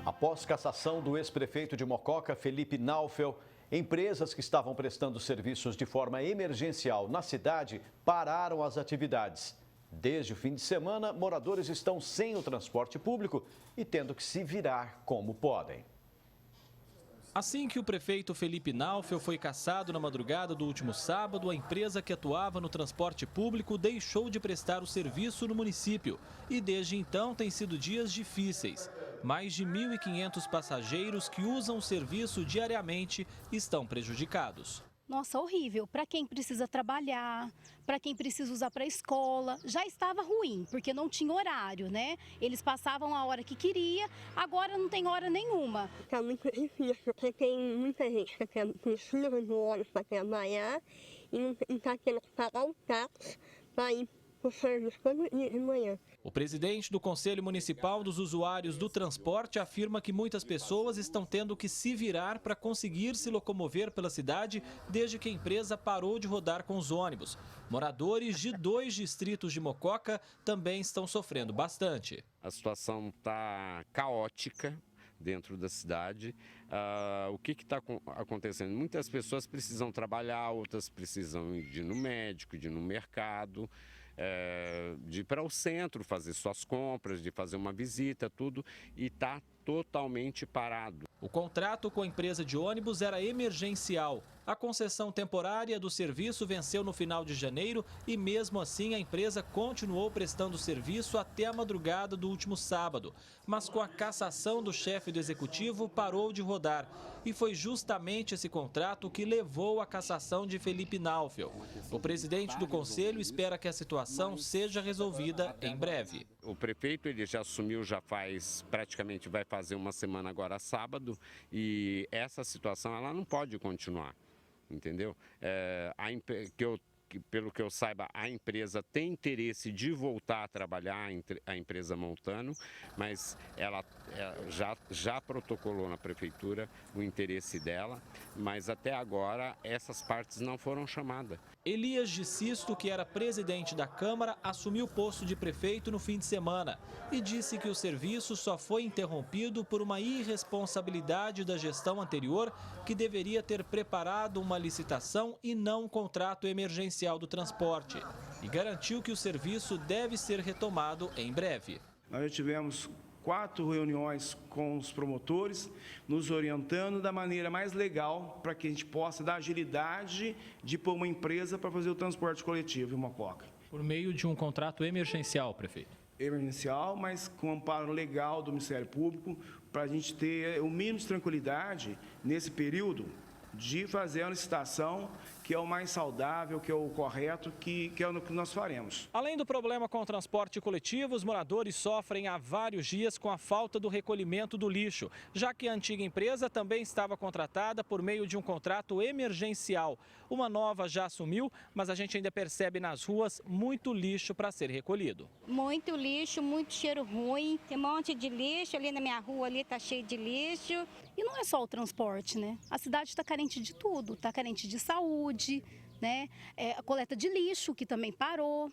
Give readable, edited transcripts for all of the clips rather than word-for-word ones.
Após cassação do ex-prefeito de Mococa, Felipe Naufel, empresas que estavam prestando serviços de forma emergencial na cidade pararam as atividades. Desde o fim de semana, moradores estão sem o transporte público e tendo que se virar como podem. Assim que o prefeito Felipe Naufel foi cassado na madrugada do último sábado, a empresa que atuava no transporte público deixou de prestar o serviço no município. E desde então tem sido dias difíceis. Mais de 1.500 passageiros que usam o serviço diariamente estão prejudicados. Nossa, horrível. Para quem precisa trabalhar, para quem precisa usar para a escola, já estava ruim, porque não tinha horário, né? Eles passavam a hora que queria, agora não tem hora nenhuma. Está muito difícil, porque tem muita gente que precisa de ônibus para trabalhar e não está tendo que pagar o táxi para ir para o serviço todo dia de manhã. O presidente do Conselho Municipal dos Usuários do Transporte afirma que muitas pessoas estão tendo que se virar para conseguir se locomover pela cidade desde que a empresa parou de rodar com os ônibus. Moradores de 2 distritos de Mococa também estão sofrendo bastante. A situação está caótica dentro da cidade. O que está acontecendo? Muitas pessoas precisam trabalhar, outras precisam de ir no médico, de ir no mercado, de ir para o centro fazer suas compras, de fazer uma visita, tudo, e está totalmente parado. O contrato com a empresa de ônibus era emergencial. A concessão temporária do serviço venceu no final de janeiro e, mesmo assim, a empresa continuou prestando serviço até a madrugada do último sábado. Mas com a cassação do chefe do executivo, parou de rodar. E foi justamente esse contrato que levou à cassação de Felipe Naufel. O presidente do conselho espera que a situação seja resolvida em breve. O prefeito ele já assumiu, praticamente vai fazer uma semana agora sábado, e essa situação ela não pode continuar, entendeu? Pelo que eu saiba, a empresa tem interesse de voltar a trabalhar, a empresa Montano, mas ela já protocolou na prefeitura o interesse dela, mas até agora essas partes não foram chamadas. Elias de Sisto, que era presidente da Câmara, assumiu o posto de prefeito no fim de semana e disse que o serviço só foi interrompido por uma irresponsabilidade da gestão anterior, que deveria ter preparado uma licitação e não um contrato emergencial do transporte, e garantiu que o serviço deve ser retomado em breve. Nós já tivemos 4 reuniões com os promotores, nos orientando da maneira mais legal para que a gente possa dar agilidade de pôr uma empresa para fazer o transporte coletivo em Mococa. Por meio de um contrato emergencial, prefeito? Emergencial, mas com amparo legal do Ministério Público, para a gente ter o mínimo de tranquilidade nesse período de fazer a licitação, que é o mais saudável, que é o correto, que é o que nós faremos. Além do problema com o transporte coletivo, os moradores sofrem há vários dias com a falta do recolhimento do lixo, já que a antiga empresa também estava contratada por meio de um contrato emergencial. Uma nova já assumiu, mas a gente ainda percebe nas ruas muito lixo para ser recolhido. Muito lixo, muito cheiro ruim, tem um monte de lixo, ali na minha rua ali está cheio de lixo. E não é só o transporte, né? A cidade está carente de tudo, está carente de saúde, né? A coleta de lixo, que também parou.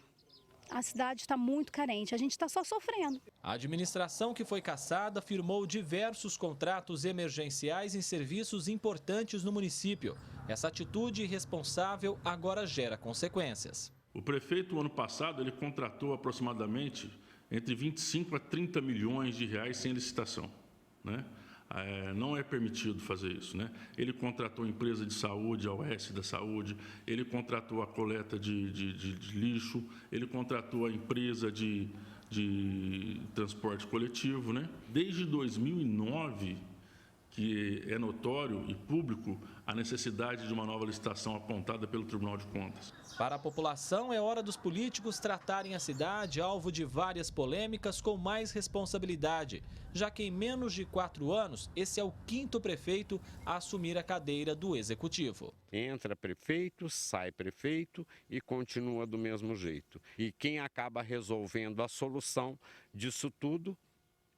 A cidade está muito carente, a gente está só sofrendo. A administração que foi cassada firmou diversos contratos emergenciais em serviços importantes no município. Essa atitude irresponsável agora gera consequências. O prefeito, no ano passado, ele contratou aproximadamente entre 25 a 30 milhões de reais sem licitação, né? Não é permitido fazer isso, né? Ele contratou a empresa de saúde, a OS da Saúde, ele contratou a coleta de lixo, ele contratou a empresa de transporte coletivo, né? Desde 2009, que é notório e público a necessidade de uma nova licitação apontada pelo Tribunal de Contas. Para a população, é hora dos políticos tratarem a cidade, alvo de várias polêmicas, com mais responsabilidade, já que em menos de 4 anos, esse é o 5º prefeito a assumir a cadeira do Executivo. Entra prefeito, sai prefeito e continua do mesmo jeito. E quem acaba resolvendo a solução disso tudo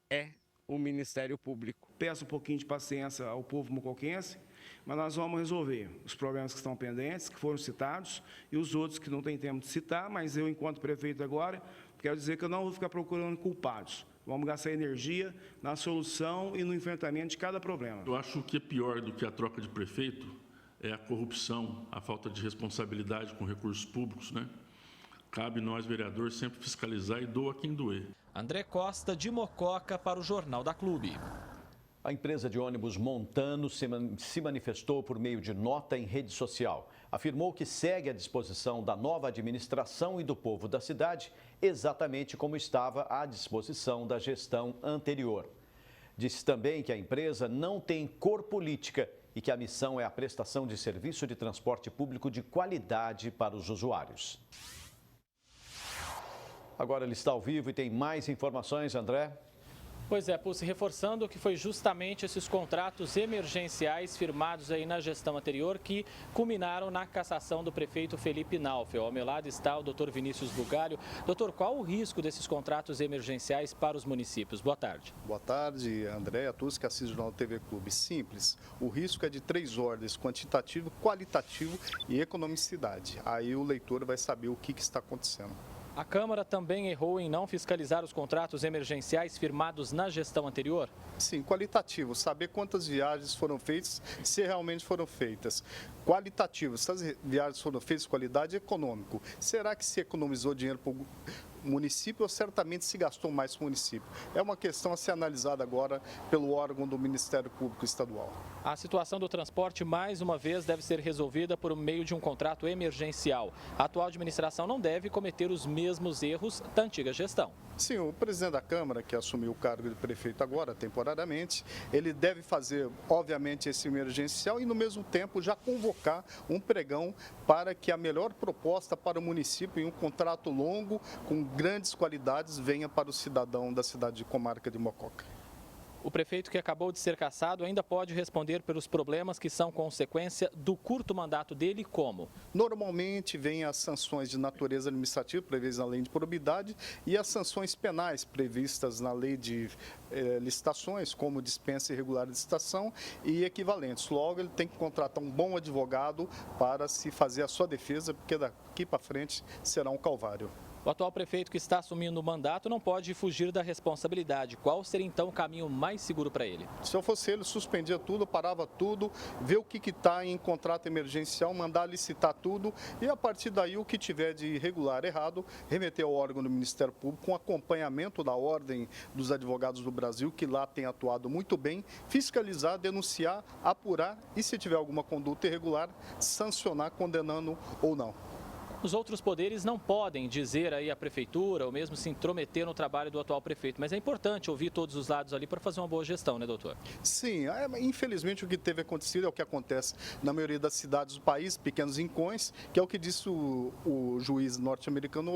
é o Ministério Público. Peço um pouquinho de paciência ao povo mocoquense, mas nós vamos resolver os problemas que estão pendentes, que foram citados, e os outros que não tem tempo de citar, mas eu, enquanto prefeito agora, quero dizer que eu não vou ficar procurando culpados. Vamos gastar energia na solução e no enfrentamento de cada problema. Eu acho que é pior do que a troca de prefeito é a corrupção, a falta de responsabilidade com recursos públicos, né? Cabe nós, vereadores, sempre fiscalizar e doa quem doer. André Costa, de Mococa, para o Jornal da Clube. A empresa de ônibus Montano se manifestou por meio de nota em rede social. Afirmou que segue à disposição da nova administração e do povo da cidade, exatamente como estava à disposição da gestão anterior. Disse também que a empresa não tem cor política e que a missão é a prestação de serviço de transporte público de qualidade para os usuários. Agora ele está ao vivo e tem mais informações, André. Pois é, Pulse, reforçando que foi justamente esses contratos emergenciais firmados aí na gestão anterior que culminaram na cassação do prefeito Felipe Naufel. Ao meu lado está o doutor Vinícius Bugalho. Doutor, qual o risco desses contratos emergenciais para os municípios? Boa tarde. Boa tarde, André, a todos que assistem o Jornal TV Clube. Simples, o risco é de 3 ordens: quantitativo, qualitativo e economicidade. Aí o leitor vai saber o que está acontecendo. A Câmara também errou em não fiscalizar os contratos emergenciais firmados na gestão anterior? Sim, qualitativo, saber quantas viagens foram feitas, se realmente foram feitas. Qualitativo, se as viagens foram feitas, qualidade, econômico. Será que se economizou dinheiro para o município ou certamente se gastou mais para o município? É uma questão a ser analisada agora pelo órgão do Ministério Público Estadual. A situação do transporte, mais uma vez, deve ser resolvida por meio de um contrato emergencial. A atual administração não deve cometer os mesmos erros da antiga gestão. Sim, o presidente da Câmara, que assumiu o cargo de prefeito agora, temporariamente, ele deve fazer, obviamente, esse emergencial e, no mesmo tempo, já convocar um pregão para que a melhor proposta para o município em um contrato longo, com grandes qualidades, venha para o cidadão da cidade de Comarca de Mococa. O prefeito que acabou de ser cassado ainda pode responder pelos problemas que são consequência do curto mandato dele, como? Normalmente vem as sanções de natureza administrativa previstas na lei de probidade e as sanções penais previstas na lei de licitações, como dispensa irregular de licitação e equivalentes. Logo, ele tem que contratar um bom advogado para se fazer a sua defesa, porque daqui para frente será um calvário. O atual prefeito que está assumindo o mandato não pode fugir da responsabilidade. Qual seria então o caminho mais seguro para ele? Se eu fosse ele, suspendia tudo, parava tudo, ver o que está em contrato emergencial, mandar licitar tudo e a partir daí o que tiver de irregular, errado, remeter ao órgão do Ministério Público com acompanhamento da Ordem dos Advogados do Brasil, que lá tem atuado muito bem, fiscalizar, denunciar, apurar e se tiver alguma conduta irregular, sancionar, condenando ou não. Os outros poderes não podem dizer aí à prefeitura ou mesmo se intrometer no trabalho do atual prefeito, mas é importante ouvir todos os lados ali para fazer uma boa gestão, né, doutor? Sim, infelizmente o que teve acontecido é o que acontece na maioria das cidades do país, pequenos rincões, que é o que disse o juiz norte-americano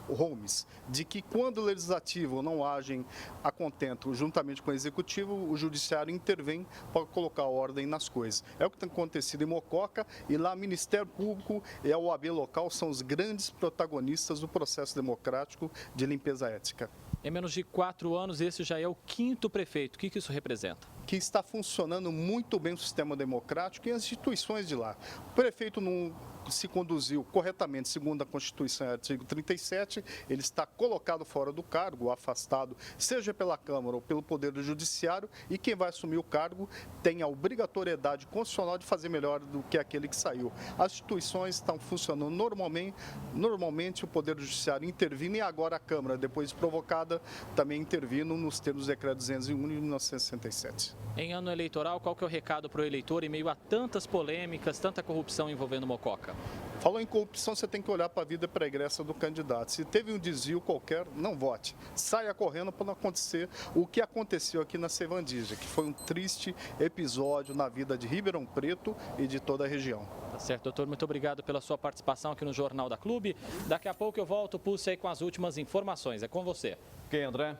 Holmes, de que quando o legislativo não agem a contento juntamente com o executivo, o judiciário intervém para colocar ordem nas coisas. É o que tem acontecido em Mococa e lá o Ministério Público e a OAB local são os grandes protagonistas do processo democrático de limpeza ética. Em menos de 4 anos, esse já é o 5º prefeito. O que isso representa? Que está funcionando muito bem o sistema democrático e as instituições de lá. O prefeito não se conduziu corretamente, segundo a Constituição, artigo 37, ele está colocado fora do cargo, afastado, seja pela Câmara ou pelo Poder do Judiciário, e quem vai assumir o cargo tem a obrigatoriedade constitucional de fazer melhor do que aquele que saiu. As instituições estão funcionando normalmente o Poder do Judiciário intervindo e agora a Câmara, depois de provocada, também intervindo nos termos do Decreto 201 de 1967. Em ano eleitoral, qual que é o recado para o eleitor em meio a tantas polêmicas, tanta corrupção envolvendo Mococa? Falou em corrupção, você tem que olhar para a vida pregressa do candidato. Se teve um desvio qualquer, não vote. Saia correndo para não acontecer o que aconteceu aqui na Sevandija, que foi um triste episódio na vida de Ribeirão Preto e de toda a região. Tá certo, doutor. Muito obrigado pela sua participação aqui no Jornal da Clube. Daqui a pouco eu volto, Pulse, aí com as últimas informações. É com você. Ok, André.